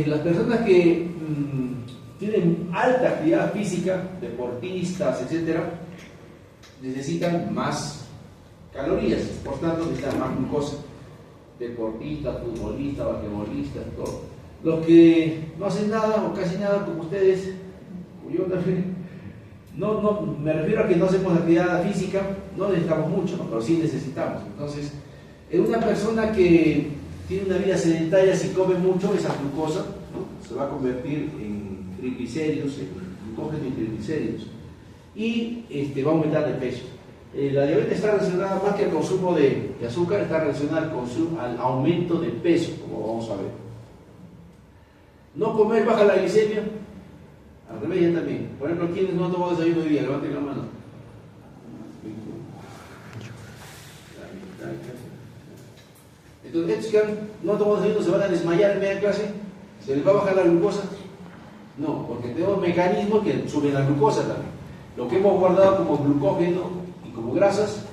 Las personas que tienen alta actividad física, deportistas, etcétera, necesitan más calorías, por tanto necesitan más glucosa. Deportistas, futbolistas, basquetbolistas, todo. Los que no hacen nada o casi nada como ustedes, como yo también, no, me refiero a que no hacemos actividad física, no necesitamos mucho, ¿no? Pero sí necesitamos. Entonces, en una persona que tiene una vida sedentaria, si come mucho, esa glucosa, ¿no?, se va a convertir en triglicéridos, en glucógeno y triglicéridos, y va a aumentar de peso. La diabetes está relacionada más que al consumo de azúcar, está relacionada al aumento de peso, como vamos a ver. No comer baja la glicemia, al revés ya también. Por ejemplo, ¿quiénes no han tomado desayuno hoy día? Levanten la mano. Entonces, estos que no han tomado desayuno se van a desmayar en media clase, ¿se les va a bajar la glucosa? No, porque tenemos mecanismos que suben la glucosa también. Lo que hemos guardado como glucógeno y como grasas,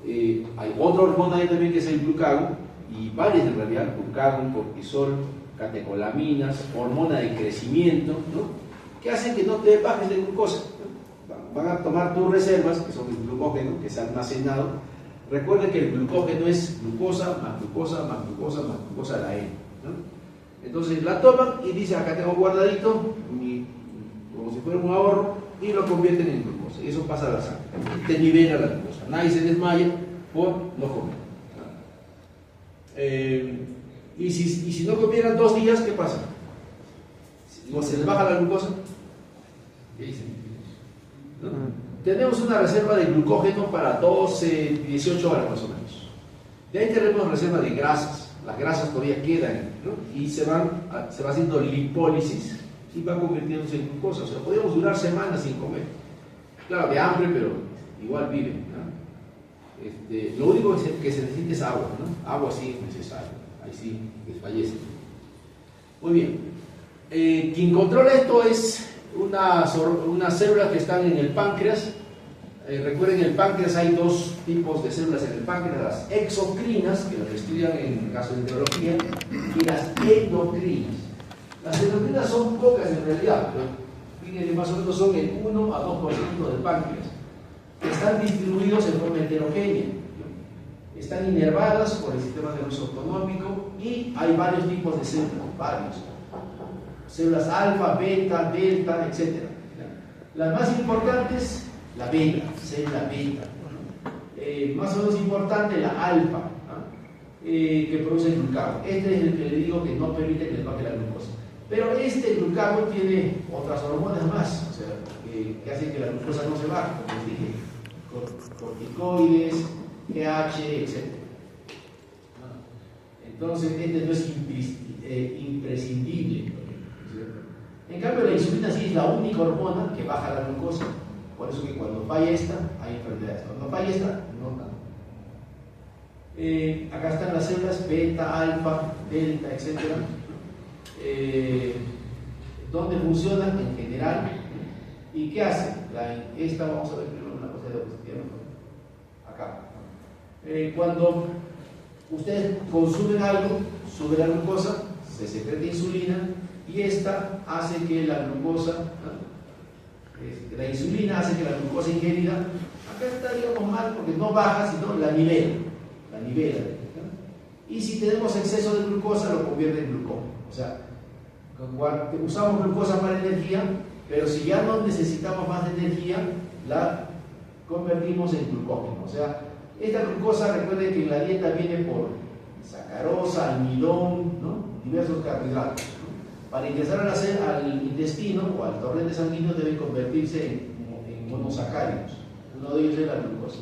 hay otra hormona ahí también que es el glucagón, y varias en realidad, glucagón, cortisol, catecolaminas, hormona de crecimiento, ¿no?, que hacen que no te bajes de glucosa, ¿no? Van a tomar tus reservas, que son el glucógeno, que se ha almacenado. Recuerden que el glucógeno es glucosa más glucosa más glucosa más glucosa a la N, ¿no? Entonces la toman y dicen, acá tengo guardadito, como si fuera un ahorro, y lo convierten en glucosa. Y eso pasa a la sangre. Te nivela la glucosa. Nadie se desmaya por no comer. Y si no comieran 2 días, ¿qué pasa? ¿Se les baja la glucosa? ¿No? Tenemos una reserva de glucógeno para 12, 18 horas más o menos. De ahí tenemos reserva de grasas. Las grasas todavía quedan, ¿no?, y se va haciendo lipólisis y va convirtiéndose en glucosa. O sea, podemos durar semanas sin comer. Claro, de hambre, pero igual viven, ¿no? Lo único que se necesita es agua, ¿no? Agua sí es necesario. Ahí sí desfallece. Muy bien. Quien controla esto es unas células que están en el páncreas. Recuerden, en el páncreas hay 2 tipos de células en el páncreas: las exocrinas, que las estudian en gastroenterología, y las endocrinas. Las endocrinas son pocas en realidad, pero fíjense, más o menos son el 1 a 2% del páncreas, que están distribuidos en forma heterogénea, ¿no? Están inervadas por el sistema nervioso autonómico, y hay varios tipos de células, varios. Células alfa, beta, delta, etc. Las más importantes, la beta, célula beta. Más o menos importante, la alfa, ¿no?, que produce el glucagón. Este es el que le digo que no permite que les baje la glucosa. Pero este glucagón tiene otras hormonas más, o sea, que hacen que la glucosa no se baje, como les dije, corticoides, GH, etc. Entonces, este no es imprescindible. En cambio, la insulina sí es la única hormona que baja la glucosa. Por eso que cuando falla esta, hay enfermedades. Cuando falla esta, no tanto. Acá están las células beta, alfa, delta, etc. Donde funcionan en general. ¿Y qué hacen? Esta, vamos a ver primero una cosa de diapositiva. Acá. Cuando ustedes consumen algo, sube la glucosa, se secreta insulina, y esta hace que la glucosa, la insulina hace que la glucosa ingerida, acá está, digamos, mal, porque no baja, sino la nivela, ¿no? Y si tenemos exceso de glucosa, lo convierte en glucógeno. O sea, usamos glucosa para energía, pero si ya no necesitamos más energía, la convertimos en glucógeno. O sea, esta glucosa, recuerden que en la dieta viene por sacarosa, almidón, ¿no?, diversos carbohidratos. Para ingresar al intestino o al torrente sanguíneo debe convertirse en monosacáridos. Uno de ellos es la glucosa.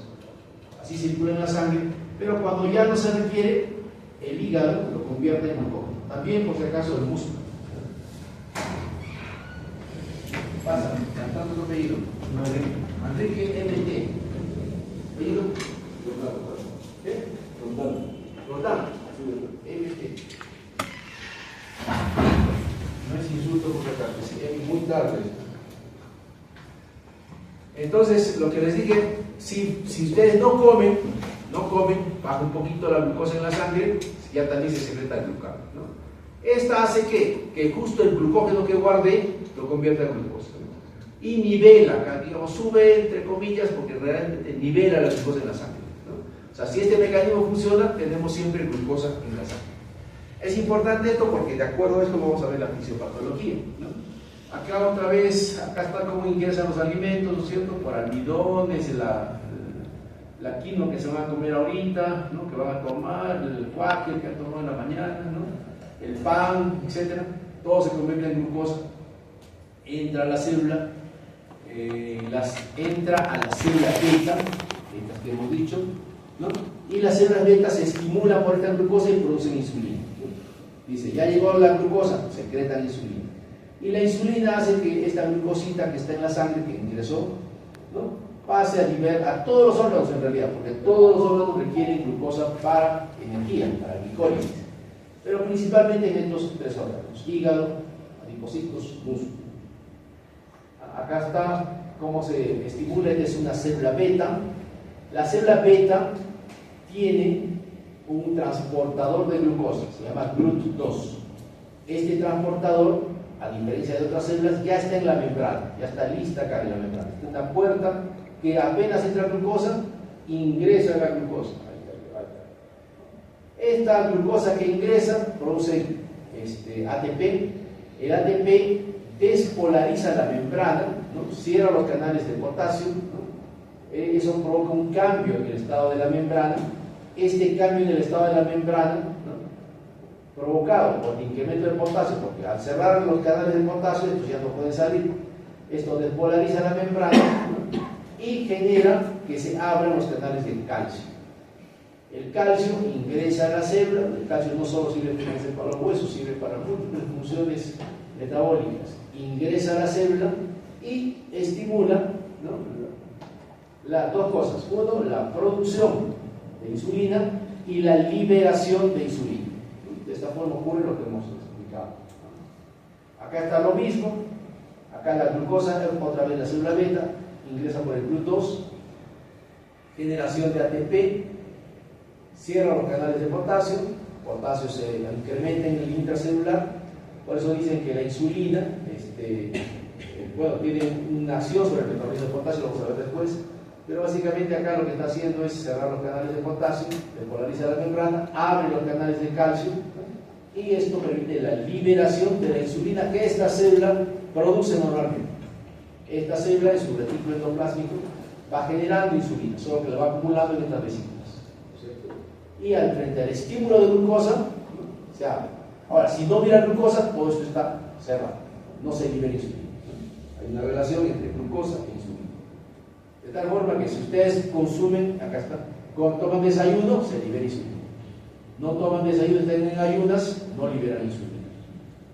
Así circula en la sangre, pero cuando ya no se requiere, el hígado lo convierte en glucógeno. También, por si acaso, el músculo. Pasa, cantando tu apellido. Manrique MT. ¿Apellido? ¿Qué? Rondán. MT. No es insulto por acá, sería muy tarde. Entonces, lo que les dije, si ustedes no comen, baja un poquito la glucosa en la sangre, ya también se secreta el glucagón, ¿no? Esta hace que justo el glucógeno que guardé lo convierta en glucosa. Y nivela, digamos, sube entre comillas, porque realmente nivela la glucosa en la sangre, ¿no? O sea, si este mecanismo funciona, tenemos siempre glucosa en la sangre. Es importante esto porque de acuerdo a esto vamos a ver la fisiopatología, ¿no? Acá otra vez, acá está cómo ingresan los alimentos, ¿no es cierto? Por almidones, la quinoa que se van a comer ahorita, ¿no? Que van a tomar, el cuáquer que han tomado en la mañana, ¿no? El pan, etc. Todo se convierte en glucosa, entra a la célula, entra a la célula beta, estas que hemos dicho, ¿no? Y las células beta se estimulan por esta glucosa y producen insulina. Dice, ya llegó la glucosa, secretan insulina. Y la insulina hace que esta glucosita que está en la sangre, que ingresó, ¿no? Pase a liberar a todos los órganos en realidad, porque todos los órganos requieren glucosa para energía, para glicólisis. Pero principalmente en estos tres órganos: hígado, adipocitos, músculo. Acá está cómo se estimula. Esta es una célula beta. La célula beta tiene un transportador de glucosa, se llama GLUT2. Este transportador, a diferencia de otras células, ya está en la membrana, ya está lista acá en la membrana. Está en una puerta que apenas entra glucosa, ingresa la glucosa. Esta glucosa que ingresa produce ATP. El ATP despolariza la membrana, ¿no? Cierra los canales de potasio, ¿no? Eso provoca un cambio en el estado de la membrana. Este cambio en el estado de la membrana, ¿no? Provocado por el incremento del potasio, porque al cerrar los canales de potasio, estos ya no pueden salir. Esto despolariza la membrana, ¿no? Y genera que se abran los canales de calcio. El calcio ingresa a la célula. El calcio no solo sirve para los huesos, sirve para múltiples funciones metabólicas. Ingresa a la célula y estimula, ¿no? Las dos cosas: uno, la producción de insulina y la liberación de insulina. De esta forma ocurre lo que hemos explicado. Acá está lo mismo. Acá la glucosa, otra vez la célula beta, ingresa por el GLUT2, generación de ATP, cierra los canales de potasio se incrementa en el intracelular. Por eso dicen que la insulina tiene una acción sobre el metabolismo de potasio, lo vamos a ver después, pero básicamente acá lo que está haciendo es cerrar los canales de potasio, despolariza la membrana, abre los canales de calcio, y esto permite la liberación de la insulina que esta célula produce normalmente. Esta célula en su retículo endoplásmico va generando insulina, solo que la va acumulando en estas vesículas. Y frente al estímulo de glucosa, se abre. Ahora, si no hubiera glucosa, todo esto está cerrado, no se libera insulina. Hay una relación entre glucosa e insulina. De tal forma que si ustedes consumen, acá está, cuando toman desayuno, se libera insulina. No toman desayuno, están en ayunas, no liberan insulina.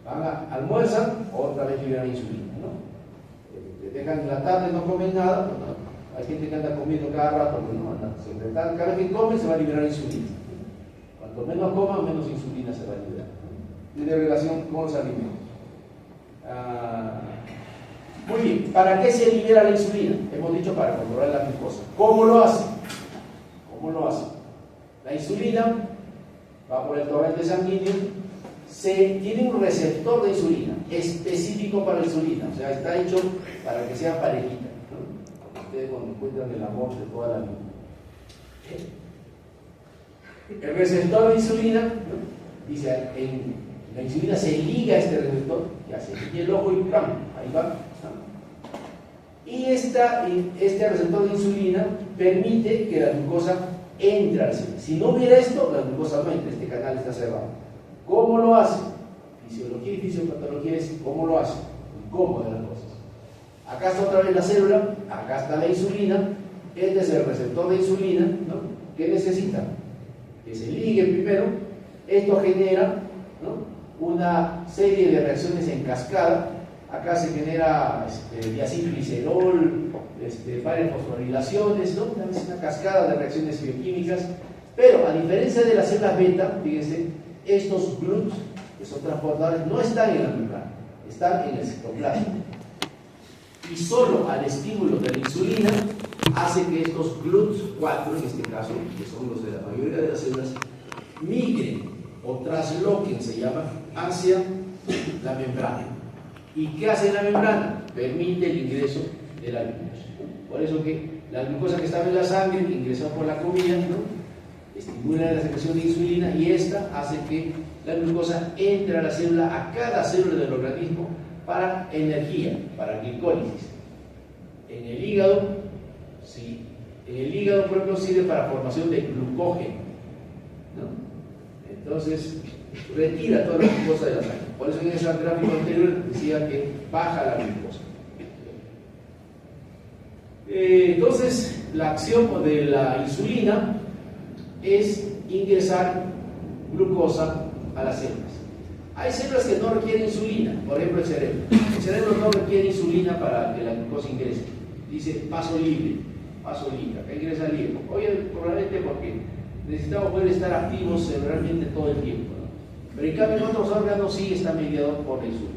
Van a almuerzan, otra vez liberan insulina, ¿no? Dejan en la tarde, no comen nada, ¿no? Hay gente que anda comiendo cada rato, pues no anda. Cada vez que come se va a liberar insulina. Cuanto menos coma, menos insulina se va a liberar. Tiene relación con los alimentos. Muy bien, ¿para qué se libera la insulina? Hemos dicho para controlar la glucosa. ¿Cómo lo hace? ¿Cómo lo hace? La insulina va por el torrente sanguíneo, tiene un receptor de insulina específico para la insulina, o sea, está hecho para que sea parejita, ¿no? Ustedes cuando encuentran el amor de toda la vida. El receptor de insulina, ¿no? Dice, la insulina se liga a este receptor, ya se liga el ojo y ¡pam! Ahí va, ¿no? Y este receptor de insulina permite que la glucosa entre al célula. Si no hubiera esto, la glucosa no entra, este canal está cerrado. ¿Cómo lo hace? Fisiología y fisiopatología es cómo lo hace, el cómo de las cosas. Acá está otra vez la célula, acá está la insulina, este es el receptor de insulina, ¿no? ¿Qué necesita? Que se ligue primero, esto genera, ¿no? Una serie de reacciones en cascada. Acá se genera diacilglicerol, varias fosforilaciones, ¿no? Es una cascada de reacciones bioquímicas, pero a diferencia de las células beta, fíjense, estos GLUT, que son transportadores, no están en la membrana, están en el citoplasma. Y solo al estímulo de la insulina hace que estos GLUT4, en este caso, que son los de la mayoría de las células, migren o trasloquen, se llama, hacia la membrana. ¿Y qué hace la membrana? Permite el ingreso de la glucosa. Por eso que la glucosa que estaba en la sangre, que ingresó por la comida, ¿no?, estimula la secreción de insulina, y esta hace que la glucosa entre a la célula, a cada célula del organismo, para energía, para glicólisis. En el hígado, sí, en el hígado, por ejemplo, sirve para formación de glucógeno, ¿no? Entonces, retira toda la glucosa de la sangre. Por eso en ese gráfico anterior decía que baja la glucosa. Entonces, la acción de la insulina es ingresar glucosa a las células. Hay células que no requieren insulina, por ejemplo el cerebro. El cerebro no requiere insulina para que la glucosa ingrese. Dice paso libre, acá ingresa libre. Oye, probablemente porque necesitamos poder estar activos cerebralmente todo el tiempo, ¿no? Pero en cambio en otros órganos sí está mediado por la insulina,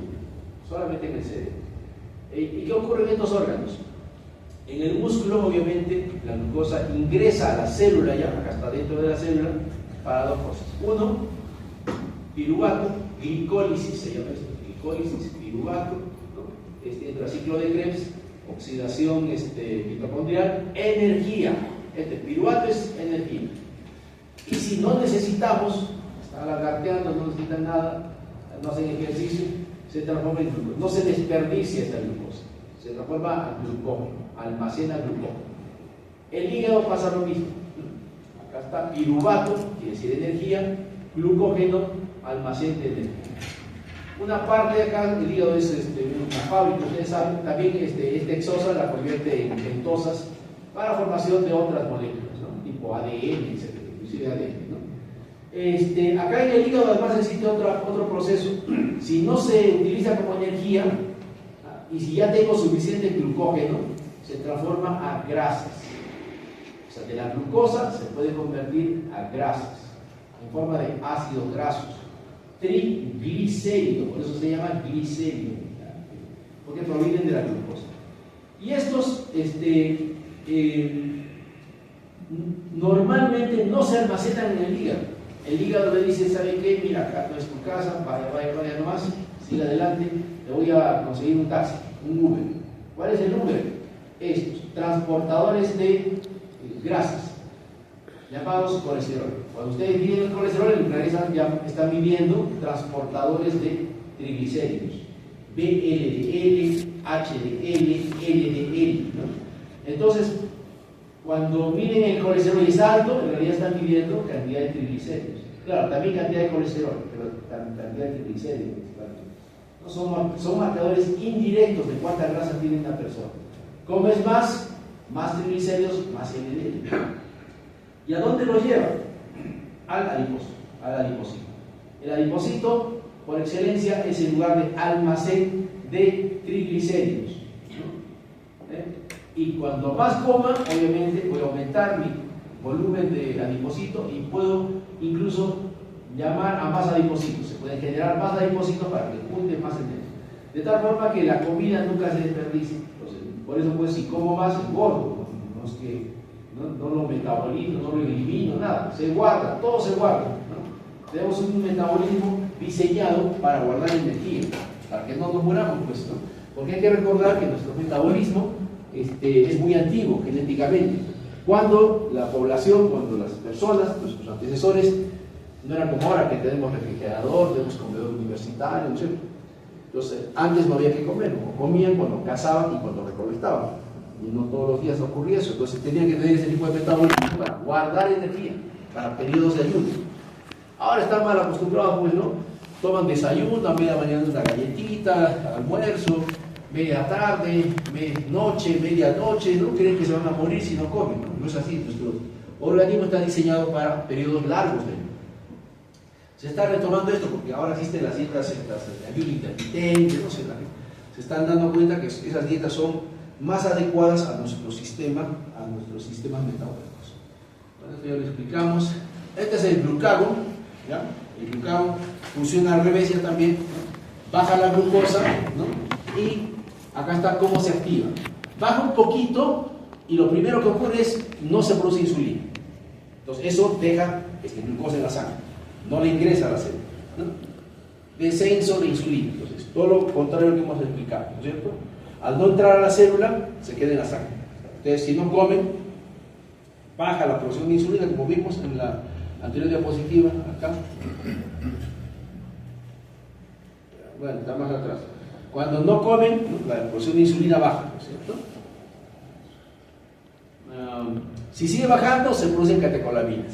solamente en el cerebro. ¿Y qué ocurre en estos órganos? En el músculo, obviamente, la glucosa ingresa a la célula, ya acá está dentro de la célula, para dos cosas. Uno, piruvato, glicólisis, se llama esto, glicólisis, piruvato, ¿no? Entra ciclo de Krebs, oxidación mitocondrial, energía. Piruvato es energía. Y si no necesitamos, están lagarteando, no necesitan nada, no hacen ejercicio, se transforma en glucosa. No se desperdicia esta glucosa, se transforma en glucógeno, almacena glucógeno. El hígado pasa lo mismo. Acá está piruvato, quiere decir energía, glucógeno, almacén de energía. Una parte de acá, el hígado es una fábrica, ustedes saben, también esta exosa la convierte en pentosas para formación de otras moléculas, ¿no? Tipo ADN, etc. Inclusive ADN, ¿no? Acá en el hígado además existe otro proceso. Si no se utiliza como energía, y si ya tengo suficiente glucógeno, se transforma a grasas. O sea, de la glucosa se puede convertir a grasas en forma de ácidos grasos, triglicéridos, por eso se llama glicéridos, porque provienen de la glucosa. Y estos normalmente no se almacenan en el hígado. El hígado le dice, ¿sabe qué? Mira, acá no es tu casa, vaya nomás, siga adelante, le voy a conseguir un taxi, un Uber. ¿Cuál es el Uber? Estos, transportadores de grasas, llamados colesterol. Cuando ustedes miden el colesterol, en realidad ya están midiendo transportadores de triglicéridos, VLDL, HDL, LDL, ¿no? Entonces, cuando miden el colesterol y es alto, en realidad están midiendo cantidad de triglicéridos. Claro, también cantidad de colesterol, pero cantidad de triglicéridos. No son marcadores indirectos de cuánta grasa tiene una persona. Comes más triglicéridos, más LDL. ¿Y a dónde lo lleva? Al adipocito. El adipocito, por excelencia, es el lugar de almacén de triglicéridos, ¿no? Y cuando más coma, obviamente, voy a aumentar mi volumen de adipocito y puedo incluso llamar a más adipocitos. Se pueden generar más adipocitos para que junten más energía. De tal forma que la comida nunca se desperdicie. Entonces, por eso, pues, si como más, engordo. No es que no lo metabolizo, no lo elimino, nada. Se guarda, todo se guarda, ¿no? Tenemos un metabolismo diseñado para guardar energía, para que no nos muramos, pues, ¿no? Porque hay que recordar que nuestro metabolismo es muy antiguo genéticamente. Cuando la población, cuando las personas, nuestros antecesores, no eran como ahora que tenemos refrigerador, tenemos comedor universitario, etc. Entonces, antes no había que comer, comían cuando cazaban y cuando recolectaban. Y no todos los días ocurría eso, entonces tenían que tener ese tipo de metabolismo para guardar energía, para periodos de ayuno. Ahora están mal acostumbrados, pues, ¿no? Toman desayuno, a media mañana una galletita, almuerzo, media tarde, noche, medianoche, ¿no? Creen que se van a morir si no comen, ¿no? No es así, nuestro organismo está diseñado para periodos largos de ayuno. Se está retomando esto porque ahora existen las dietas de ayuno intermitente, no sé, se están dando cuenta que esas dietas son más adecuadas a nuestro sistema, a nuestros sistemas metabólicos. Bueno, esto ya lo explicamos. Este es el glucagón, ¿ya? El glucagón funciona al revés ya también, ¿no? Baja la glucosa, ¿no? Y acá está cómo se activa. Baja un poquito y lo primero que ocurre es no se produce insulina. Entonces eso deja glucosa en la sangre, no le ingresa a la célula, ¿no? descenso de insulina. Entonces, todo lo contrario a lo que hemos explicado, ¿no es cierto? Al no entrar a la célula, se queda en la sangre. Entonces, si no comen, baja la producción de insulina, como vimos en la anterior diapositiva, acá. Bueno, está más atrás. Cuando no comen, la producción de insulina baja, ¿no es cierto? Si sigue bajando, se producen catecolaminas.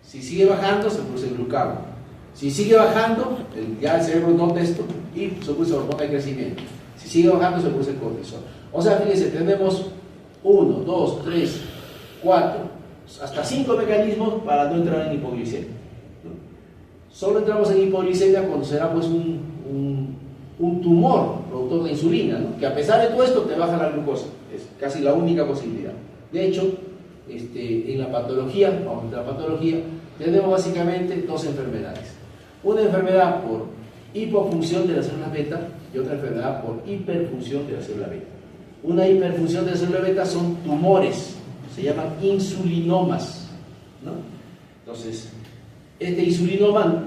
Si sigue bajando, se produce glucagón. Si sigue bajando, ya el cerebro nota esto y se produce hormona de crecimiento. Si sigue bajando, se produce cortisol. O sea, fíjense, tenemos 1, 2, 3, 4, hasta 5 mecanismos para no entrar en hipoglicemia. Solo entramos en hipoglicemia cuando será pues un tumor productor de insulina, ¿no? Que a pesar de todo esto te baja la glucosa. Es casi la única posibilidad. De hecho, en la patología, tenemos básicamente dos enfermedades. Una enfermedad por hipofunción de las células beta y otra enfermedad por hiperfunción de la célula beta. Una hiperfunción de la célula beta son tumores, se llaman insulinomas, ¿no? Entonces, este insulinoma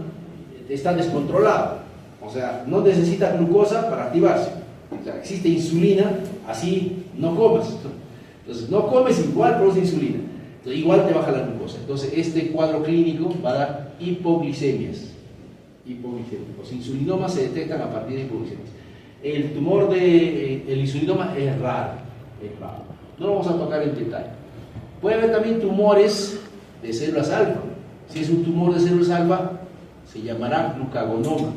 está descontrolado, o sea, no necesita glucosa para activarse. O sea, existe insulina, así no comas. Entonces, no comes, igual produce insulina. Entonces, igual te baja la glucosa. Entonces, este cuadro clínico va a dar hipoglicemias. Los insulinomas se detectan a partir de hipoglicemias. El tumor del insulinoma es raro. No lo vamos a tocar en detalle. Puede haber también tumores de células alfa. Si es un tumor de células alfa, se llamará glucagonoma,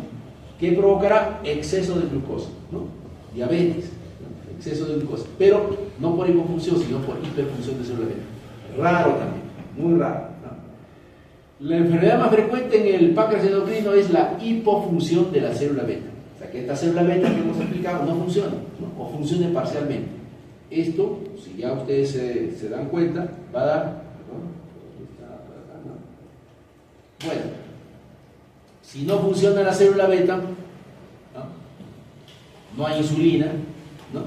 que provocará exceso de glucosa, ¿no? Diabetes, ¿no? Exceso de glucosa, pero no por hipofunción, sino por hiperfunción de célula beta. Raro también, muy raro, ¿no? La enfermedad más frecuente en el páncreas endocrino es la hipofunción de la célula beta. O sea, que esta célula beta que hemos explicado no funciona, ¿no? O funcione parcialmente. Esto, si ya ustedes se dan cuenta, va a dar... Bueno, si no funciona la célula beta, no hay insulina, ¿no?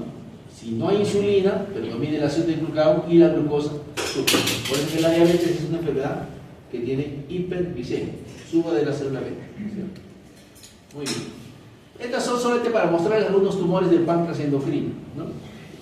Si no hay insulina, predomina la acción del glucagón y la glucosa sube. Por eso que la diabetes es una enfermedad que tiene hiperglicemia, suba de la célula beta, ¿cierto? Muy bien. Estas son solamente para mostrarles algunos tumores del páncreas endocrino, ¿no?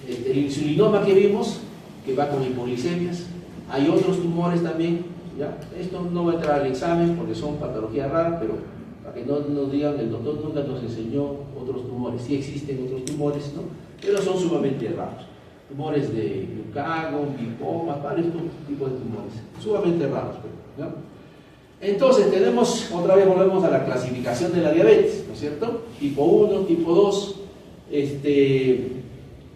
El insulinoma que vimos, que va con hipoglicemias. Hay otros tumores también. ¿Ya? Esto no va a entrar al examen porque son patologías raras, pero para que no nos digan, el doctor nunca nos enseñó otros tumores. Sí existen otros tumores, ¿no? Pero son sumamente raros. Tumores de glucagón, lipomas, varios tipos de tumores, sumamente raros. ¿No? Entonces tenemos, otra vez volvemos a la clasificación de la diabetes, ¿no es cierto? Tipo 1, tipo 2,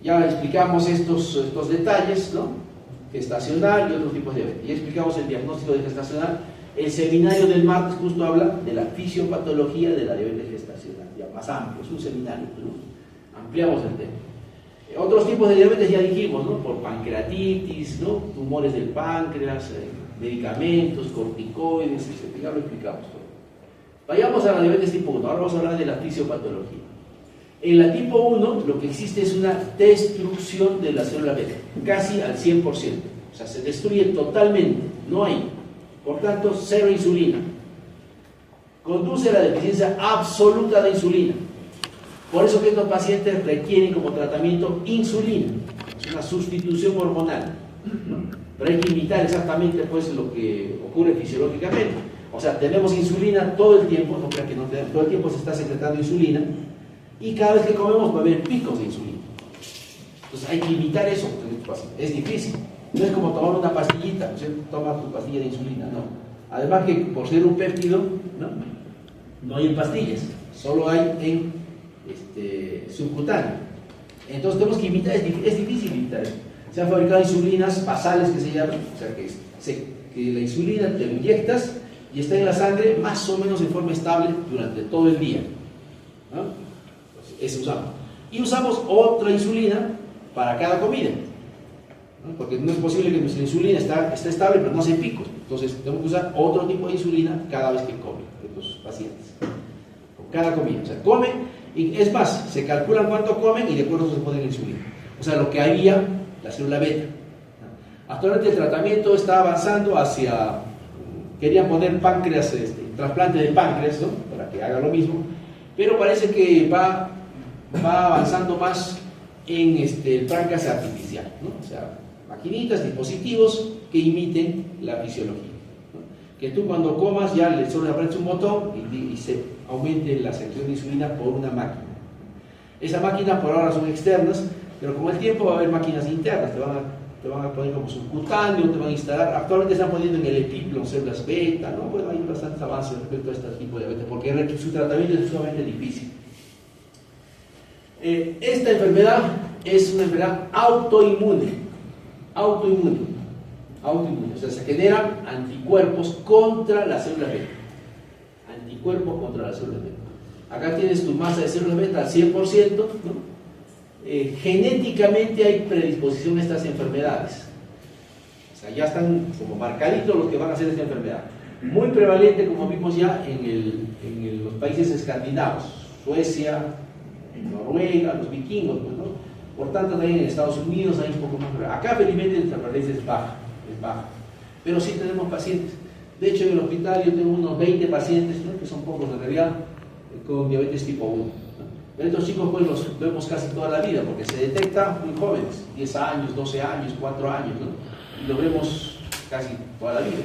ya explicamos estos detalles, ¿no? Gestacional y otros tipos de diabetes. Ya explicamos el diagnóstico de gestacional. El seminario del martes justo habla de la fisiopatología de la diabetes gestacional, ya más amplio, es un seminario, ¿no? Ampliamos el tema. Otros tipos de diabetes ya dijimos, ¿no? Por pancreatitis, ¿no? Tumores del páncreas, medicamentos, corticoides, ya lo explicamos todo. Vayamos a la diabetes tipo 1, ahora vamos a hablar de la fisiopatología. En la tipo 1 lo que existe es una destrucción de la célula beta, casi al 100%, o sea, se destruye totalmente, no hay, por tanto, cero insulina. Conduce a la deficiencia absoluta de insulina. Por eso que estos pacientes requieren como tratamiento insulina, es una sustitución hormonal, ¿no? Pero hay que imitar exactamente pues lo que ocurre fisiológicamente. O sea, tenemos insulina todo el tiempo, no crean que no tenemos, todo el tiempo se está secretando insulina. Y cada vez que comemos va a haber picos de insulina. Entonces hay que imitar eso. Es difícil. No es como tomar una pastillita, ¿no? Toma tu pastilla de insulina, no. Además que por ser un péptido, no hay en pastillas, solo hay en subcutáneo. Entonces tenemos que imitar, es difícil imitar eso. Se han fabricado insulinas basales que se llaman, o sea que la insulina te inyectas y está en la sangre más o menos en forma estable durante todo el día, ¿no? Ese usamos. Y usamos otra insulina para cada comida, ¿no? Porque no es posible que nuestra insulina esté estable pero no hace picos. Entonces tenemos que usar otro tipo de insulina cada vez que comen estos pacientes, con cada comida. O sea, comen, y es más, se calculan cuánto comen y de acuerdo se ponen la insulina. O sea, lo que había, la célula beta. Actualmente el tratamiento está avanzando hacia, querían poner páncreas, trasplante de páncreas, ¿no? Para para que haga lo mismo, pero parece que va avanzando más en el páncreas artificial, ¿no? O sea, maquinitas, dispositivos que imiten la fisiología, ¿no? Que tú cuando comas ya le solo apretas un botón y se aumente la secreción de insulina por una máquina. Esas máquinas por ahora son externas, pero con el tiempo va a haber máquinas internas, te van a poner como subcutáneo, te van a instalar. Actualmente están poniendo en el epíplon células beta, ¿no? Bueno, hay bastantes avances respecto a este tipo de diabetes, porque su tratamiento es sumamente difícil. Esta enfermedad es una enfermedad autoinmune, o sea, se generan anticuerpos contra las células beta, Acá tienes tu masa de células beta al 100%, ¿no? Genéticamente hay predisposición a estas enfermedades, o sea, ya están como marcaditos los que van a hacer esta enfermedad. Muy prevalente, como vimos ya, en los países escandinavos, Suecia, Noruega, los vikingos, pues, ¿no? Por tanto, también en Estados Unidos hay un poco más. Acá, felizmente, la prevalencia es baja, pero sí tenemos pacientes. De hecho, en el hospital yo tengo unos 20 pacientes, ¿no? Que son pocos en realidad, con diabetes tipo 1. ¿No? Pero estos chicos pues los vemos casi toda la vida, porque se detecta muy jóvenes, 10 años, 12 años, 4 años, ¿no? Y lo vemos casi toda la vida,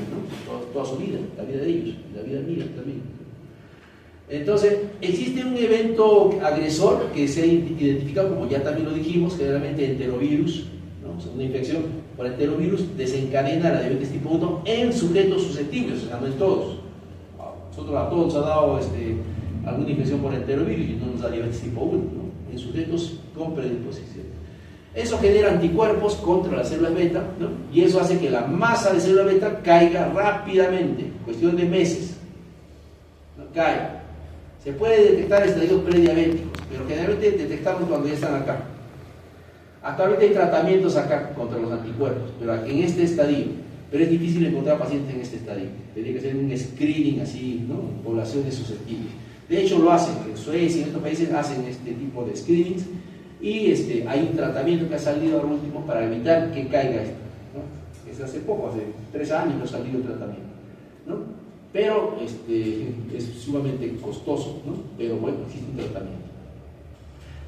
¿no? Toda su vida, la vida de ellos, la vida mía también. Entonces, existe un evento agresor que se ha identificado, como ya también lo dijimos, generalmente enterovirus, ¿no? O sea, una infección por enterovirus desencadena la diabetes tipo 1 en sujetos susceptibles, o sea, no en todos. A todos nos ha dado alguna infección por enterovirus y no nos da diabetes tipo 1, ¿no? En sujetos con predisposición. Eso genera anticuerpos contra las células beta, ¿no? Y eso hace que la masa de células beta caiga rápidamente, cuestión de meses, ¿no? Cae. Se puede detectar estadios prediabéticos, pero generalmente detectamos cuando ya están acá. Actualmente hay tratamientos acá contra los anticuerpos, pero en este estadio. Pero es difícil encontrar pacientes en este estadio. Tendría que ser un screening así, ¿no? En poblaciones susceptibles. De hecho lo hacen, en Suecia y en otros países hacen este tipo de screenings y hay un tratamiento que ha salido ahora último para evitar que caiga esto, ¿no? Es hace poco, hace 3 años que ha salido el tratamiento, ¿no? Pero es sumamente costoso, ¿no? Pero bueno, existe un tratamiento.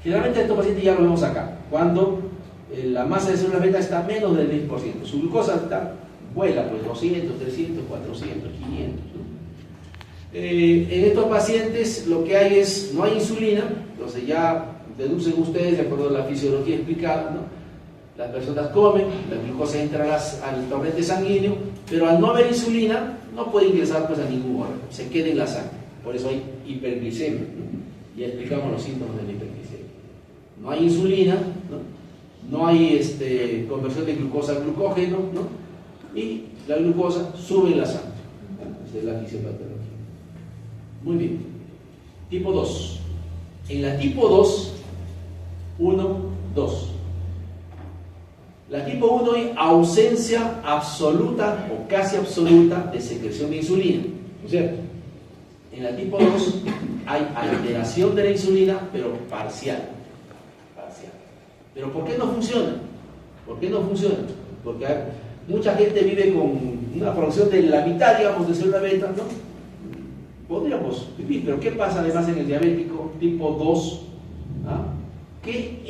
Generalmente estos pacientes ya lo vemos acá, cuando la masa de células beta está menos del 10%, su glucosa vuela pues 200, 300, 400, 500, ¿no? En estos pacientes lo que hay es, no hay insulina, entonces ya deducen ustedes de acuerdo a la fisiología explicada, ¿no? Las personas comen, la glucosa entra al torrente sanguíneo, pero al no haber insulina no puede ingresar pues a ningún órgano, se queda en la sangre, por eso hay hiperglicemia, ¿no? Ya explicamos los síntomas de la hiperglicemia. No hay insulina, no hay conversión de glucosa a glucógeno, ¿no? Y la glucosa sube en la sangre, ¿no? Esa es la fisiopatología. Muy bien. Tipo 2. En la tipo 2, 1, 2. La tipo 1 hay ausencia absoluta o casi absoluta de secreción de insulina, ¿no es cierto? En la tipo 2 hay alteración de la insulina, pero parcial. ¿Pero por qué no funciona? Porque mucha gente vive con una producción de la mitad, digamos, de célula beta, ¿no? Podríamos vivir, pero ¿qué pasa además en el diabético tipo 2? ¿Ah? Que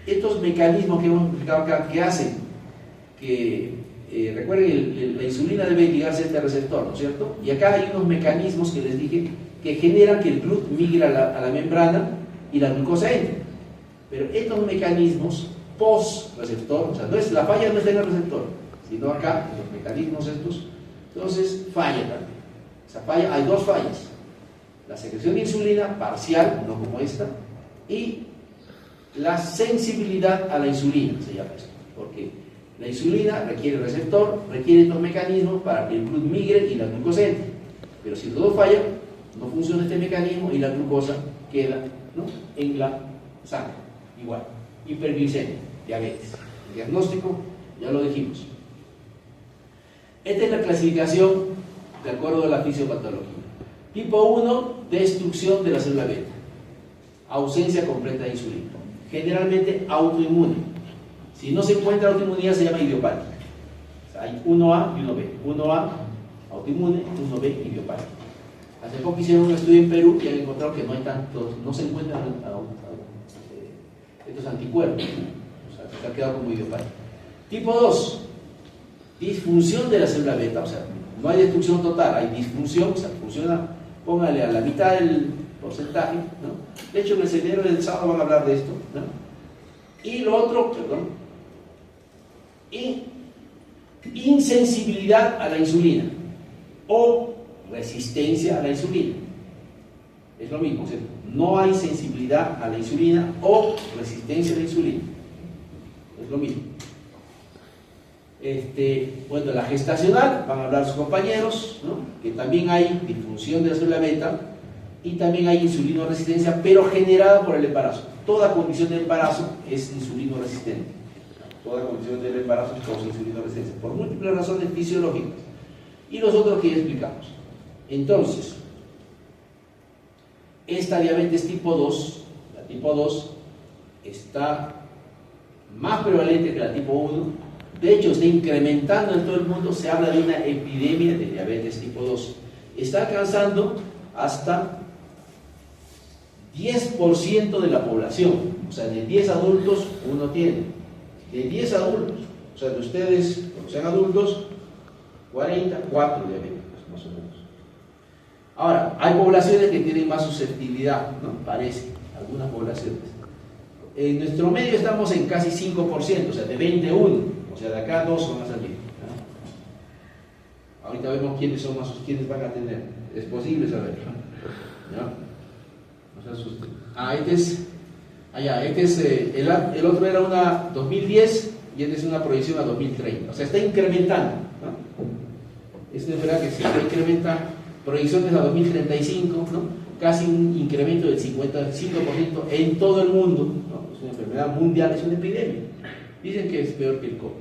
estos mecanismos que hemos explicado acá, que hacen que, recuerden, la insulina debe ligarse a este receptor, ¿no es cierto? Y acá hay unos mecanismos que les dije que generan que el GLUT migre a la membrana y la glucosa entre. Pero estos mecanismos post-receptor, o sea, la falla no está en el receptor, sino acá, en los mecanismos estos, entonces falla también. Esa falla, hay 2 fallas: la secreción de insulina parcial, no como esta, y la sensibilidad a la insulina, se llama esto, porque la insulina requiere receptor, requiere estos mecanismos para que el GLUT migre y la glucosa entre. Pero si los 2 fallan, no funciona este mecanismo y la glucosa queda, ¿no?, en la sangre. Igual, hiperglicemia, diabetes. El diagnóstico ya lo dijimos. Esta es la clasificación de acuerdo a la fisiopatología. Tipo 1, destrucción de la célula beta, ausencia completa de insulina, generalmente autoinmune. Si no se encuentra autoinmunidad se llama idiopática. O sea, hay 1A y 1B. 1A autoinmune, 1B idiopática. Hace poco hicieron un estudio en Perú y han encontrado que no hay tantos, no se encuentran estos anticuerpos, ¿no? O sea, se ha quedado como idiopático. Tipo 2, disfunción de la célula beta, o sea, no hay destrucción total, hay disfunción, o sea, funciona, póngale a la mitad del porcentaje, ¿no? De hecho, en el seminario del sábado van a hablar de esto, ¿no? Y lo otro, y insensibilidad a la insulina o resistencia a la insulina. Es lo mismo, ¿cierto? No hay sensibilidad a la insulina o resistencia a la insulina. Es lo mismo. Bueno, la gestacional, van a hablar sus compañeros, ¿no? Que también hay disfunción de la célula beta y también hay insulinoresistencia, pero generada por el embarazo. Toda condición de embarazo es insulinoresistente. Toda condición del embarazo es causa insulinoresistencia, por múltiples razones fisiológicas. Y los otros que ya explicamos. Entonces, esta diabetes tipo 2, la tipo 2, está más prevalente que la tipo 1. De hecho, está incrementando en todo el mundo. Se habla de una epidemia de diabetes tipo 2. Está alcanzando hasta 10% de la población. O sea, de 10 adultos, uno tiene. De 10 adultos, o sea, de ustedes, cuando sean adultos, 44 diabéticos, más o menos. Ahora, hay poblaciones que tienen más susceptibilidad, ¿no? Parece, algunas poblaciones. En nuestro medio estamos en casi 5%, o sea, de 21. O sea, de acá 2 van a salir, ¿no? Ahorita vemos quiénes son más, quiénes van a tener. Es posible saber, ¿no? No se asusten. El otro era una 2010 y este es una proyección a 2030. O sea, está incrementando, ¿no? Es una enfermedad que se está incrementando. Proyecciones a 2035, ¿no? Casi un incremento del 55% en todo el mundo, ¿no? Es una enfermedad mundial, es una epidemia. Dicen que es peor que el COVID.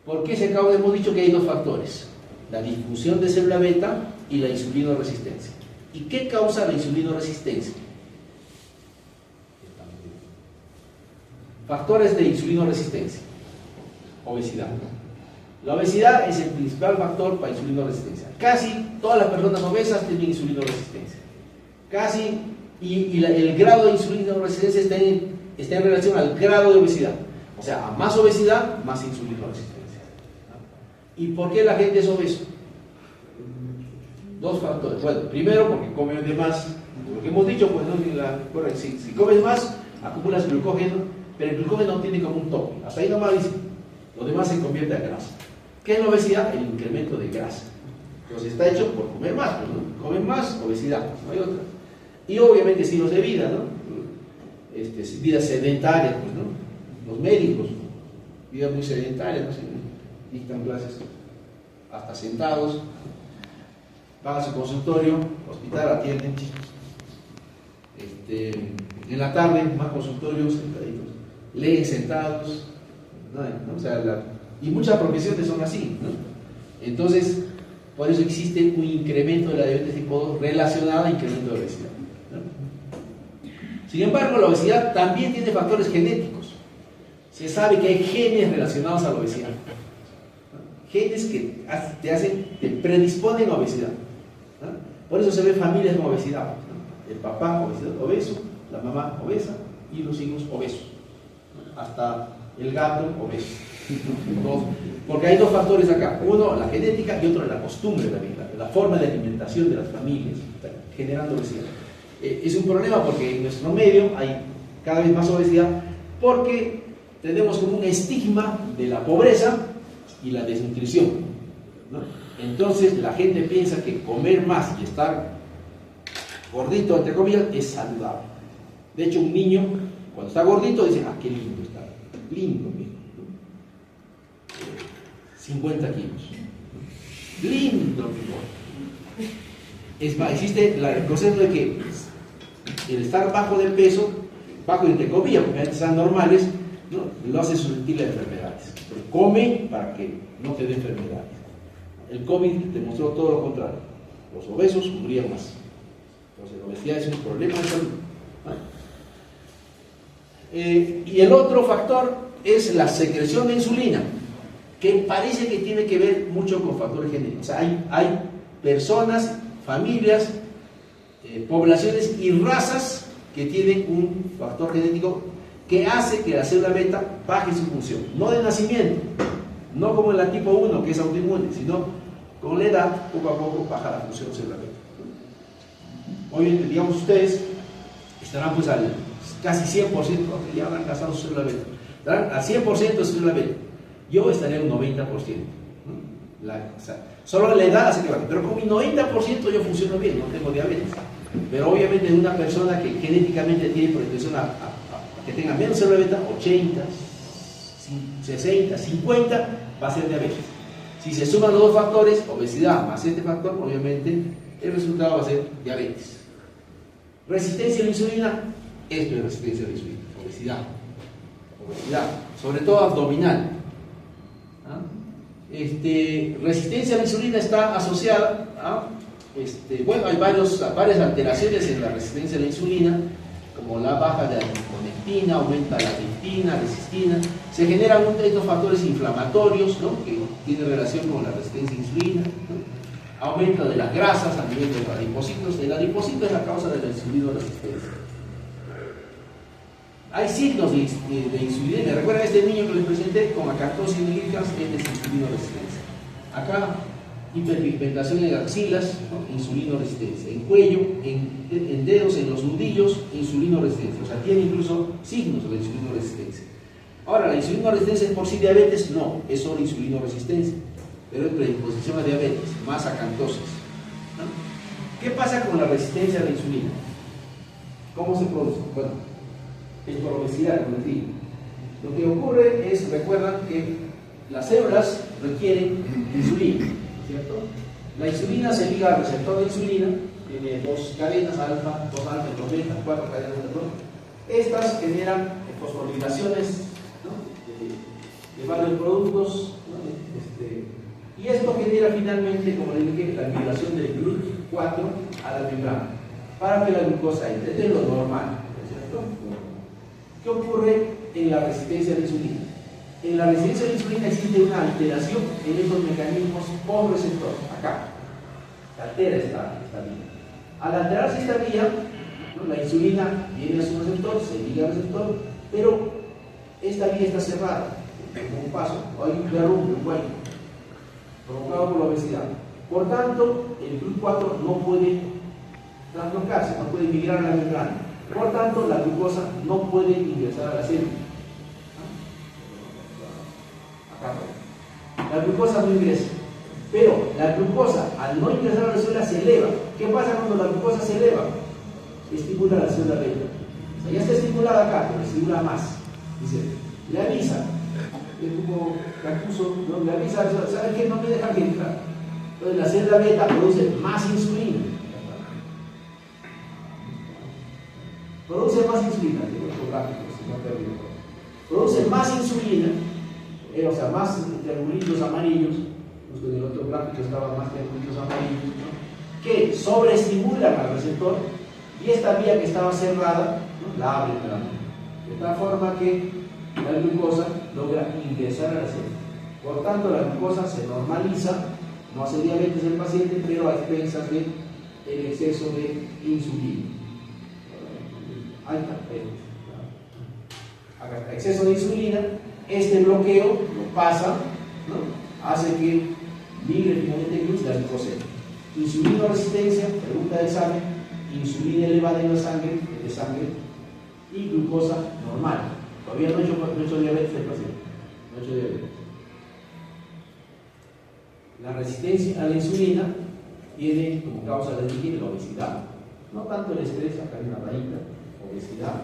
¿Por qué se acaba? Hemos dicho que hay dos factores: la disfunción de célula beta y la insulinoresistencia. ¿Y qué causa la insulinoresistencia? Factores de insulinoresistencia. Obesidad. La obesidad es el principal factor para insulinoresistencia. Casi todas las personas obesas tienen insulinoresistencia. Casi, el grado de insulinoresistencia está en relación al grado de obesidad. O sea, a más obesidad, más insulinoresistencia. ¿Y por qué la gente es obeso? Dos factores. Bueno, primero porque comen de más. Lo que hemos dicho, pues no, si comes más, acumulas glucógeno, pero el glucógeno tiene como un tope. Hasta ahí nomás dice. Lo demás se convierte en grasa. ¿Qué es la obesidad? El incremento de grasa. Entonces está hecho por comer más, ¿no? Comen más, obesidad, no hay otra. Y obviamente estilos de vida, ¿no? Vida sedentaria, pues, ¿no? Los médicos, vida muy sedentaria, ¿no? Dictan clases hasta sentados, van a su consultorio, hospital, atienden, en la tarde, más consultorios, sentaditos, leen sentados, ¿no? O sea, y muchas profesiones son así, ¿no? Entonces, por eso existe un incremento de la diabetes tipo 2 relacionada al incremento de obesidad, ¿no? Sin embargo, la obesidad también tiene factores genéticos. Se sabe que hay genes relacionados a la obesidad, ¿no? Genes que te predisponen a obesidad, ¿no? Por eso se ven familias con obesidad, ¿no? El papá obeso, la mamá obesa y los hijos obesos, ¿no? Hasta el gato obeso. Porque hay dos factores acá: uno, la genética, y otro, la costumbre también, la forma de alimentación de las familias, generando obesidad. Es un problema porque en nuestro medio hay cada vez más obesidad, porque tenemos como un estigma de la pobreza y la desnutrición, ¿no? Entonces la gente piensa que comer más y estar gordito, entre comillas, es saludable. De hecho, un niño, cuando está gordito, dice: ah, qué lindo está, lindo, ¿no? 50 kilos, lindo, ¿no? Es más, existe el concepto de que el estar bajo de peso, bajo entre comillas, porque antes están normales, ¿no? Lo hace susceptible a enfermedades. Pero come para que no te dé enfermedades. El COVID demostró todo lo contrario: los obesos morían más. Entonces la obesidad es un problema de salud, ¿no? Y el otro factor es la secreción de insulina, que parece que tiene que ver mucho con factores genéticos. O sea, hay personas, familias, poblaciones y razas que tienen un factor genético que hace que la célula beta baje su función, no de nacimiento, no como en la tipo 1 que es autoinmune, sino con la edad, poco a poco baja la función de célula beta. Obviamente, digamos, ustedes estarán pues al casi 100%, que ya habrán gastado su célula beta, estarán al 100% de su célula beta. Yo estaré un 90%. O sea, solo la edad hace que baje, pero con mi 90% yo funciono bien, no tengo diabetes. Pero obviamente una persona que genéticamente tiene predisposición a que tenga menos célula beta, 80, 60, 50, va a ser diabetes. Si se suman los dos factores, obesidad más este factor, obviamente el resultado va a ser diabetes. Resistencia a la insulina, esto es resistencia a la insulina, obesidad, sobre todo abdominal. Resistencia a la insulina está asociada a, bueno, hay varias alteraciones en la resistencia a la insulina, como la baja de la adiponectina, aumenta la diptina, la cistina, se generan estos factores inflamatorios, ¿no?, que tienen relación con la resistencia a la insulina, ¿no? Aumento de las grasas a nivel de los adipocitos. El adipocito es la causa de la insulinoresistencia. Hay signos de insulina. ¿Recuerdan este niño que les presenté con acantosis nigricans? Este es insulinoresistencia. Acá, hiperpigmentación en axilas, ¿no?, insulinoresistencia. En cuello, en dedos, en los nudillos, insulinoresistencia. O sea, tiene incluso signos de insulinoresistencia. Ahora, ¿la insulinoresistencia es por sí diabetes? No, es solo insulinoresistencia. Pero es predisposición a diabetes, más acantosis, ¿no? ¿Qué pasa con la resistencia a la insulina? ¿Cómo se produce? Bueno, es por obesidad, como les digo. Lo que ocurre es, recuerdan que las células requieren insulina, ¿cierto? La insulina se liga al receptor de insulina, tiene dos cadenas, alfa, dos alfa y dos beta, cuatro cadenas de alfa. Estas generan fosforilaciones, ¿no?, de varios productos, ¿no? Y esto genera finalmente, como les dije, la migración del GLUT4 a la membrana para que la glucosa entre. Esto es lo normal, ¿cierto? ¿Qué ocurre en la resistencia a la insulina? En la resistencia a la insulina existe una alteración en estos mecanismos post-receptor. Acá se altera esta vía. Al alterarse esta vía, ¿no?, la insulina viene a su receptor, se liga al receptor, pero esta vía está cerrada, como un paso, o hay un derrumbe, un hueco provocado por la obesidad. Por tanto, el GLUT4 no puede traslocarse, no puede migrar a la membrana. Por tanto, la glucosa no puede ingresar a la célula. Acá. La glucosa no ingresa. Pero la glucosa, al no ingresar a la célula, se eleva. ¿Qué pasa cuando la glucosa se eleva? Estimula la célula beta. O sea, ya está estimulada acá, pero estimula más. Dice, le avisa. Es como Cacuso, ¿no?, le avisa, ¿saben qué? No me dejan entrar. Entonces la célula beta produce más insulina. Produce más insulina, produce más insulina, o sea, más triangulitos amarillos, en el otro gráfico estaban más triangulitos amarillos, ¿no?, que sobreestimulan al receptor, y esta vía que estaba cerrada, ¿no?, la abre de tal forma que la glucosa logra ingresar a la célula. Por tanto, la glucosa se normaliza, no hace diabetes el paciente, pero a expensas del exceso de insulina. Ahí está, acá, exceso de insulina, este bloqueo lo pasa, ¿no?, hace que migre finalmente la glucosa. Insulinoresistencia, pregunta de examen, insulina elevada en la sangre, y glucosa normal. Todavía no he hecho diabetes el paciente, no he hecho diabetes. La resistencia a la insulina tiene como causa de origen la obesidad, no tanto el estrés, acá hay una rayita, obesidad,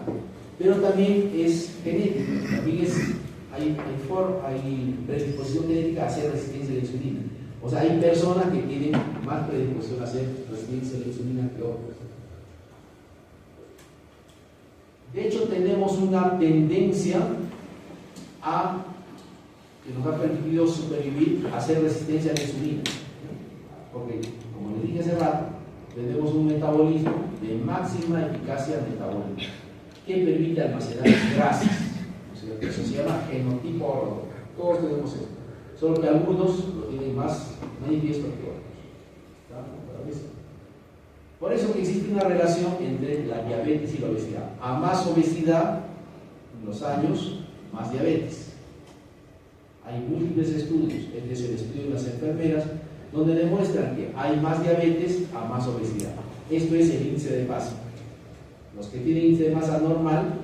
pero también es genético, también hay predisposición genética a hacer resistencia a la insulina. O sea, hay personas que tienen más predisposición a hacer resistencia a la insulina que otras. De hecho, tenemos una tendencia que nos ha permitido sobrevivir a hacer resistencia a la insulina. Porque, como les dije hace rato, tenemos un metabolismo de máxima eficacia metabólica que permite almacenar grasas. Eso se llama genotipo ortogonal. Todos tenemos esto, solo que algunos lo tienen más manifiesto que otros. Por eso que existe una relación entre la diabetes y la obesidad. A más obesidad en los años, más diabetes. Hay múltiples estudios, este es el estudio de las enfermeras, donde demuestran que hay más diabetes a más obesidad. Esto es el índice de masa. Los que tienen índice de masa normal,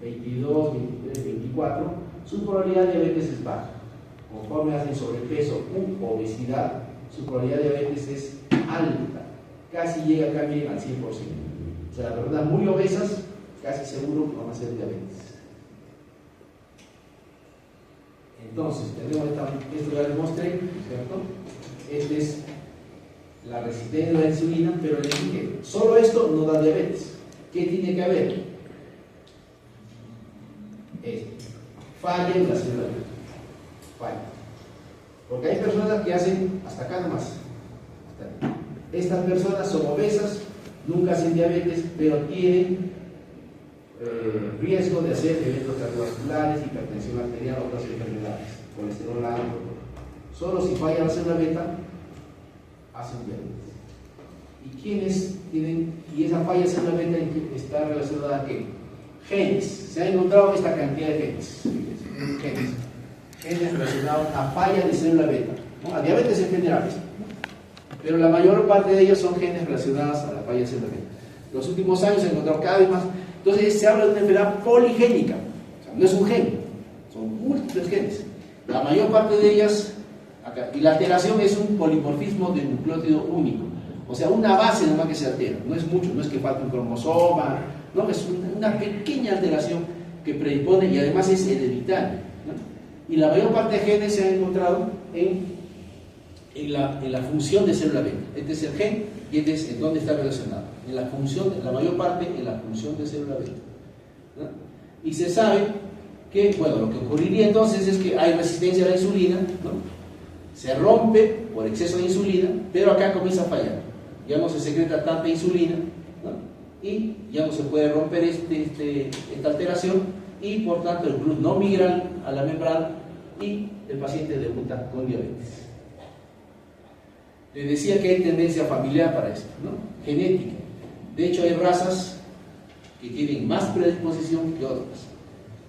22, 23, 24, su probabilidad de diabetes es baja. Conforme hacen sobrepeso u obesidad, su probabilidad de diabetes es alta, casi llega también al 100%. O sea, las personas muy obesas, casi seguro que van a ser diabetes. Entonces, tenemos esto ya les mostré, ¿cierto? Esta es la resistencia a la insulina, pero les dije, solo esto no da diabetes. ¿Qué tiene que haber? Falla en la célula beta. Falla. Porque hay personas que hacen hasta acá nomás. Estas personas son obesas, nunca hacen diabetes, pero tienen riesgo de hacer eventos cardiovasculares, hipertensión arterial, otras enfermedades, colesterol alto. Solo si falla la célula beta, hacen diabetes. ¿Y quiénes tienen? Y esa falla de célula beta está relacionada a qué? Genes. Se ha encontrado esta cantidad de genes. Genes relacionados a falla de célula beta, ¿no? A diabetes en general, pero la mayor parte de ellos son genes relacionados a la falla de célula beta. En los últimos años se ha encontrado cada vez más. Entonces se habla de una enfermedad poligénica, o sea, no es un gen, son múltiples genes. La mayor parte de ellas, acá, y la alteración es un polimorfismo de nucleótido único, o sea, una base nada más que se altera, no es mucho, no es que falte un cromosoma, no, es una pequeña alteración que predispone y además es hereditaria, ¿no? Y la mayor parte de genes se han encontrado en la función de célula beta. Este es el gen y este es en dónde está relacionado. En la función, la mayor parte en la función de célula beta, ¿no? Y se sabe que, bueno, lo que ocurriría entonces es que hay resistencia a la insulina, ¿no? Se rompe por exceso de insulina, pero acá comienza a fallar. Ya no se secreta tanta insulina, ¿no? Y ya no se puede romper esta alteración y por tanto el GLUT no migra a la membrana y el paciente debuta con diabetes. Les decía que hay tendencia familiar para esto, ¿no? Genética. De hecho, hay razas que tienen más predisposición que otras.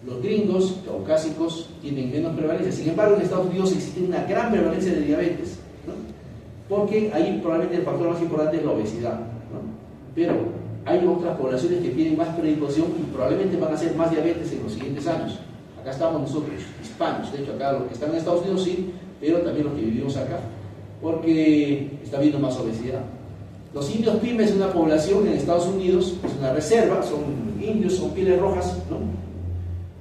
Los gringos caucásicos tienen menos prevalencia. Sin embargo, en Estados Unidos existe una gran prevalencia de diabetes, ¿no? Porque ahí probablemente el factor más importante es la obesidad, ¿no? Pero hay otras poblaciones que tienen más predisposición y probablemente van a hacer más diabetes en los siguientes años. Acá estamos nosotros, hispanos. De hecho, acá los que están en Estados Unidos sí, pero también los que vivimos acá, porque está habiendo más obesidad. Los indios Pima es una población en Estados Unidos, es una reserva, son indios, son pieles rojas, ¿no?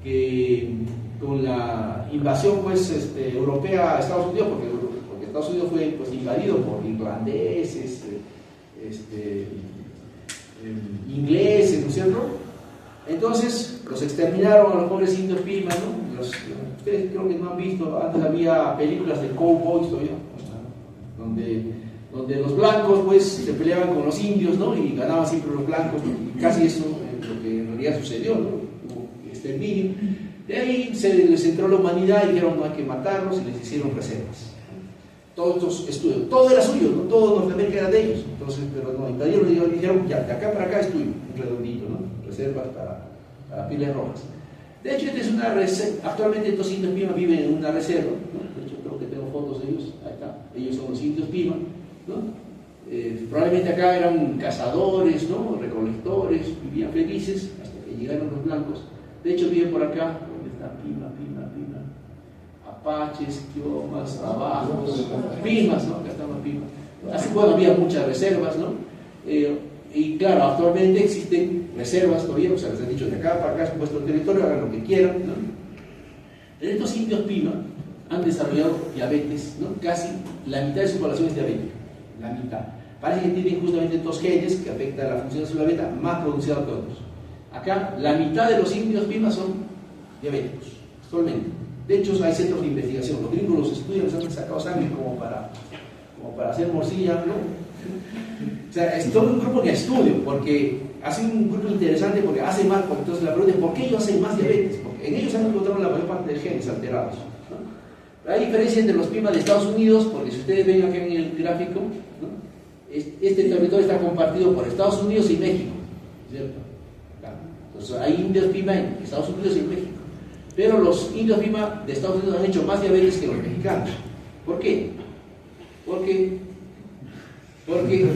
Que con la invasión pues, europea a Estados Unidos, porque Estados Unidos fue pues, invadido por irlandeses, ingleses, ¿no es cierto? Entonces los exterminaron a los pobres indios Pima, ¿no? Ustedes creo que no han visto, antes había películas de cowboys todavía, donde los blancos pues se peleaban con los indios, ¿no? Y ganaban siempre los blancos, y casi eso es lo que en realidad sucedió, ¿no? Hubo exterminio. De ahí se les entró la humanidad y dijeron no hay que matarlos y les hicieron reservas. Todos estos estudios, todo era suyo, ¿no? Todo Norteamérica era de ellos. Entonces, pero no, invadieron y dijeron ya, de acá para acá es tuyo, un redondito, ¿no? Reservas para pieles rojas. De hecho, esta es una reserva. Actualmente estos indios Pima viven en una reserva, ¿no? De hecho, creo que tengo fotos de ellos. Ahí está. Ellos son los indios Pima, ¿no? Probablemente acá eran cazadores, ¿no? Recolectores, vivían felices hasta que llegaron los blancos. De hecho, viven por acá. ¿Dónde está? Pima. Apaches, Kiomas, Navajos, Pimas, ¿no? Acá están los Pimas. Así, bueno, había muchas reservas, ¿no? Y claro, actualmente existen reservas todavía, o sea, les han dicho de acá para acá es vuestro territorio, hagan lo que quieran, ¿no? Pero estos indios Pima han desarrollado diabetes, ¿no? Casi la mitad de su población es diabética, la mitad. Parece que tienen justamente dos genes que afectan a la función de la célula beta más pronunciados que otros. Acá, la mitad de los indios Pima son diabéticos, actualmente. De hecho, hay centros de investigación, los gringos los estudian, les han sacado sangre como para hacer morcilla, ¿no? O sea, es todo un grupo de estudio, porque hace un grupo interesante porque hace más, entonces la pregunta es ¿por qué ellos hacen más diabetes? Porque en ellos han encontrado la mayor parte de genes alterados, ¿no? Hay diferencia entre los Pima de Estados Unidos, porque si ustedes ven acá en el gráfico, ¿no? Este territorio está compartido por Estados Unidos y México, ¿cierto? Entonces hay indios Pima en Estados Unidos y en México. Pero los indios Pima de Estados Unidos han hecho más diabetes que los mexicanos. ¿Por qué? Porque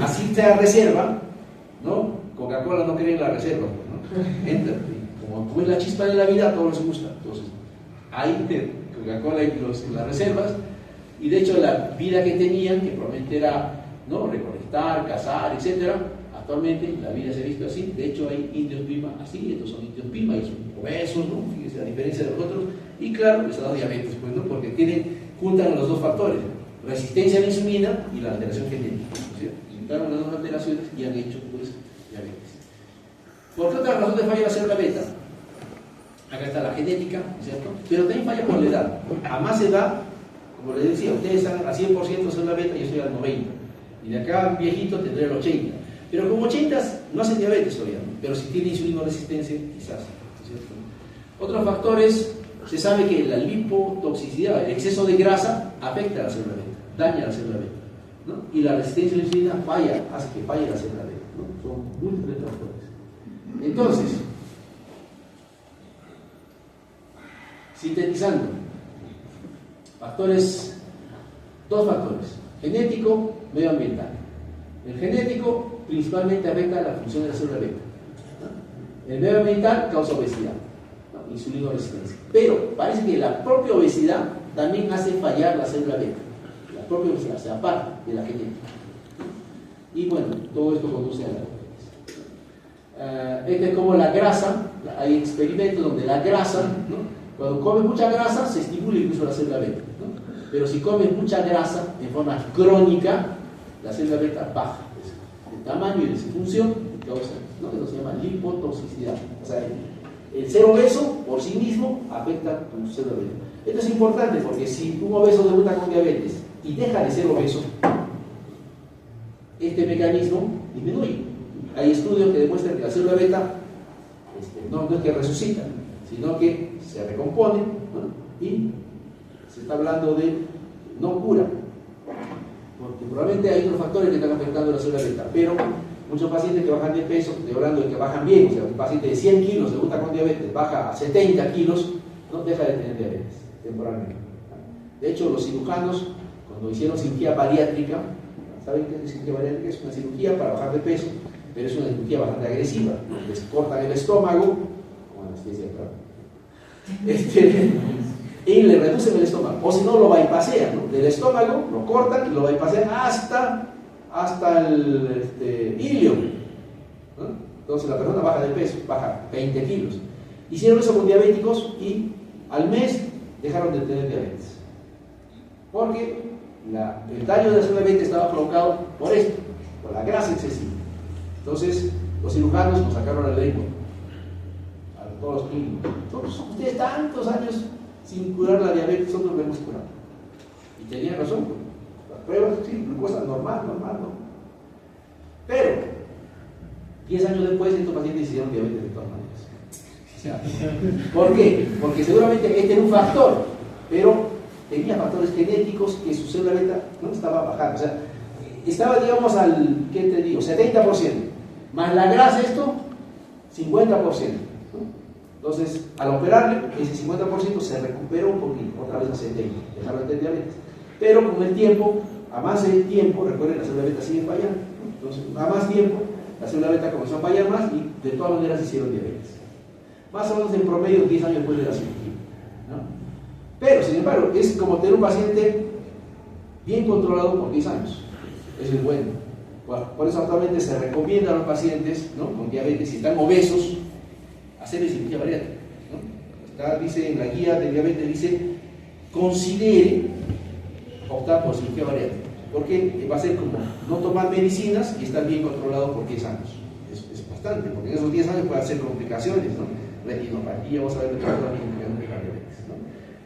así está reserva, ¿no? Coca-Cola no cree en la reserva, ¿no? Entra, como es la chispa de la vida, a todos les gusta. Entonces, hay Coca-Cola en las reservas, y de hecho la vida que tenían, que probablemente era, ¿no?, recolectar, cazar, etc., actualmente la vida se ha visto así. De hecho hay indios Pima así, estos son indios Pima y son obesos, ¿no? Fíjense la diferencia de los otros, y claro, les ha dado diabetes, pues, ¿no? Porque juntan los dos factores, resistencia a la insulina y la alteración genética, ¿sí? Juntaron las dos alteraciones y han hecho, pues, diabetes. ¿Por qué otra razón de falla la célula beta? Acá está la genética, ¿cierto? Pero también falla por la edad. A más edad, como les decía, ustedes están a 100% de célula beta, yo estoy al 90%. Y de acá viejito tendré el 80%. Pero como 80 no hacen diabetes todavía, ¿no? Pero si tiene insulinoresistencia, quizás, ¿cierto? Otros factores, se sabe que la lipotoxicidad, el exceso de grasa, afecta a la célula beta, daña a la célula beta, ¿no? Y la resistencia a la insulina hace que falle la célula beta, ¿no? Son múltiples factores. Entonces, sintetizando, dos factores, genético, medioambiental. El genético principalmente afecta a la función de la célula beta, ¿no? El medioambiental causa obesidad, ¿no?, insulinoresistencia. Pero parece que la propia obesidad también hace fallar la célula beta, la propia obesidad, se aparte de la genética. Y bueno, todo esto conduce a la diabetes. Este es como la grasa, hay experimentos donde la grasa, ¿no?, cuando comes mucha grasa se estimula incluso la célula beta, ¿no? Pero si comes mucha grasa en forma crónica, la célula beta baja de tamaño y de su función, causa, ¿no?, eso se llama lipotoxicidad. O sea, el ser obeso por sí mismo afecta a tu célula beta. Esto es importante porque si un obeso debuta con diabetes y deja de ser obeso, este mecanismo disminuye. Hay estudios que demuestran que la célula beta no es que resucita, sino que se recompone, ¿no?, y se está hablando de no cura, porque probablemente hay otros factores que están afectando a la célula beta, pero muchos pacientes que bajan de peso, estoy hablando de que bajan bien, o sea, un paciente de 100 kilos debuta con diabetes, baja a 70 kilos, no deja de tener diabetes temporalmente. De hecho, los cirujanos, cuando hicieron cirugía bariátrica, ¿saben qué es cirugía bariátrica? Es una cirugía para bajar de peso, pero es una cirugía bastante agresiva. Les cortan el estómago, como anestesia, claro, y le reducen el estómago, o si no lo bypassean, ¿no? Del estómago lo cortan y lo bypassean hasta el ilio, ¿no? Entonces la persona baja de peso, baja 20 kilos. Hicieron eso con diabéticos y al mes dejaron de tener diabetes, porque el daño de la célula beta estaba provocado por esto, por la grasa excesiva. Entonces los cirujanos nos sacaron la lengua a todos los clínicos. Entonces, ustedes tantos años sin curar la diabetes, nosotros lo hemos curado. Y tenían razón, las pruebas, sí, glucosa normal. Pero 10 años después estos pacientes hicieron diabetes de todas maneras. ¿Por qué? Porque seguramente este era un factor, pero tenía factores genéticos que su célula beta no estaba bajando. O sea, estaba, digamos, al, ¿qué te digo?, 70%, más la grasa, esto, 50%. Entonces, al operarle, ese 50% se recuperó un poquito, otra vez a 70%, dejaron de tener diabetes. Pero con el tiempo, a más del tiempo, recuerden, la célula beta sigue fallando. Entonces, a más tiempo, la célula beta comenzó a fallar más y de todas maneras hicieron diabetes. Más o menos en promedio 10 años después de la cirugía, ¿no? Pero, sin embargo, es como tener un paciente bien controlado por 10 años. Eso es bueno. Por eso actualmente se recomienda a los pacientes, ¿no?, con diabetes, si están obesos, hacer cirugía bariátrica, ¿no? Dice en la guía de diabetes, dice, considere optar por cirugía bariátrica, porque va a ser como no tomar medicinas y estar bien controlado por 10 años. Es bastante, porque en esos 10 años puede hacer complicaciones, ¿no? Retinopatía, vamos a ver de diabetes, ¿no?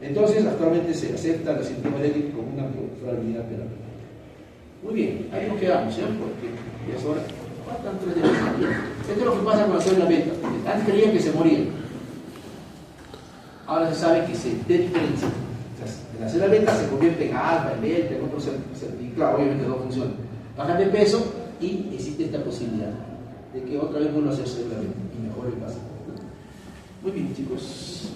Entonces, actualmente se acepta la cirugía bariátrica como una probabilidad terapéutica. Muy bien, ahí nos quedamos, ¿sí? Porque ya es hora. Faltan 3 días. Esto es lo que pasa con la célula beta. Antes creían que se morían. Ahora se sabe que se diferencian. O sea, la célula beta se convierte en alfa, en delta, en otros, y claro, obviamente no funciona. Bajan de peso, y existe esta posibilidad de que otra vez vuelva a hacerse la venta y mejore el caso. Muy bien, chicos.